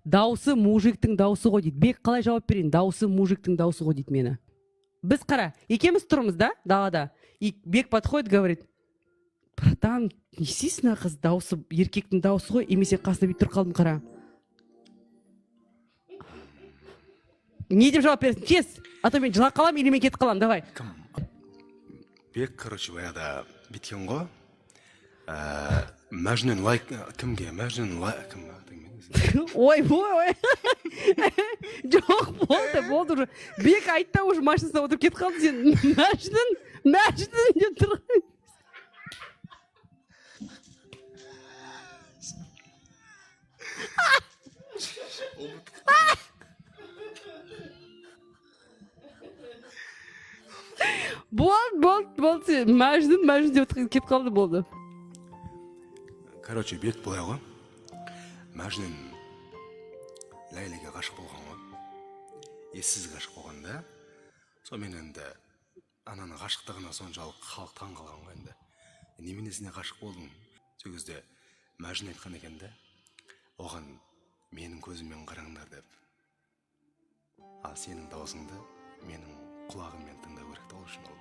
дауысы мужиктің дауысы ғой дейді. Бек қалай жауап берейін? Дауысы мужиктің дауысы ғой дейді мені. Біз қара, екеуміз тұрмыз да, далада. И Бек подходит, говорит: братан, не істейсің ана қыз, дауысы еркектің дауысы ғой, емесе қасында бүйтіп тұр қалдым, қара. Не деп жауап бересің? Тез, а то мен жылап қаламын или мен кетіп қаламын, давай. Бек, короче, баяғыда біткен ғой. Мәжнүн лайк кімге? Мәжнүн лайк кім? Ой. Жоқ, болды уже. Бек айтты уже машинасына отырып кетіп қалды, сен Мәжнүн деп тұрған. Болды. Мәжнүн деп кетіп қалды, болды. Короче, Бек былай ғой. Мәжнүн Ләйләге ғашық болған ғой. Ессіз ғашық болғанда, сонымен енді ананың ғашықтығына соншалық халық таң қалған ғой енді. Неменесіне ғашық болдың? Сол кезде Мәжнүн айтқан екен де, оған менің көзіммен қараңдар деп. Ал сенің даусыңды менің құлағыммен тыңдау керек ол үшін ол.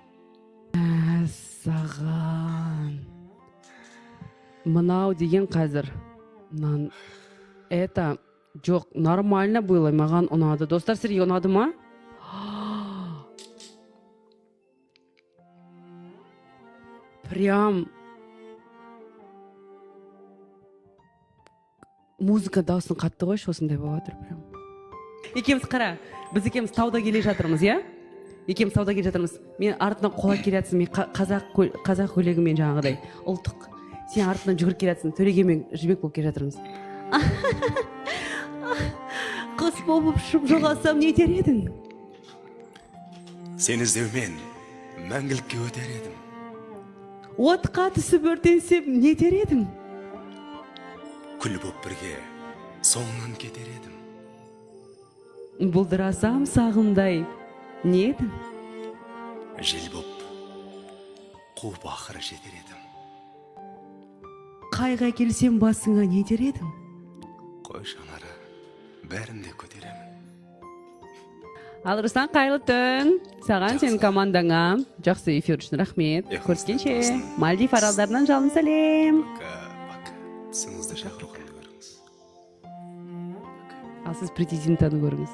Саған. Мынау деген қазір. Это жоқ, нормально было, маған ұнады. Достар, сіздерге ұнады ма? Прям музыка дауысын қатты қойшы, осындай болып отыр прям. Екеуміз қара, біз екеуміз тауда келе жатырмыз, иә? Екеуміз тауда келе жатырмыз. Мен артынан қола келетсің, мен қазақ көйлегімен жаңағыдай ұлттық. Сен артынан жүгіріп келетсің, төлегенмен жібек болып келе жатырмыз. Қыз болып ұшып жоғалсам не етер едің? Сен іздеумен мәңгілікке өтер едім. Отқа түсіп өртенсем не етер едің? Күл боп бірге соңынан кетер едім. Бұлдырасам сағымдай не едің? Жел боп қуып ақыры жетер едім. Қайға келсем басыңа не етер едің? Қой жанары, бәрін де көтеремін. Ал Руслан, қайырлы түн. Саған сенің командаңа жақсы эфир үшін рахмет. Көріскенше. Мальдив аралдарынан жалын сәлем. Пока. Сіңізді шақырғанды көріңіз. Ал сіз президентаны көріңіз.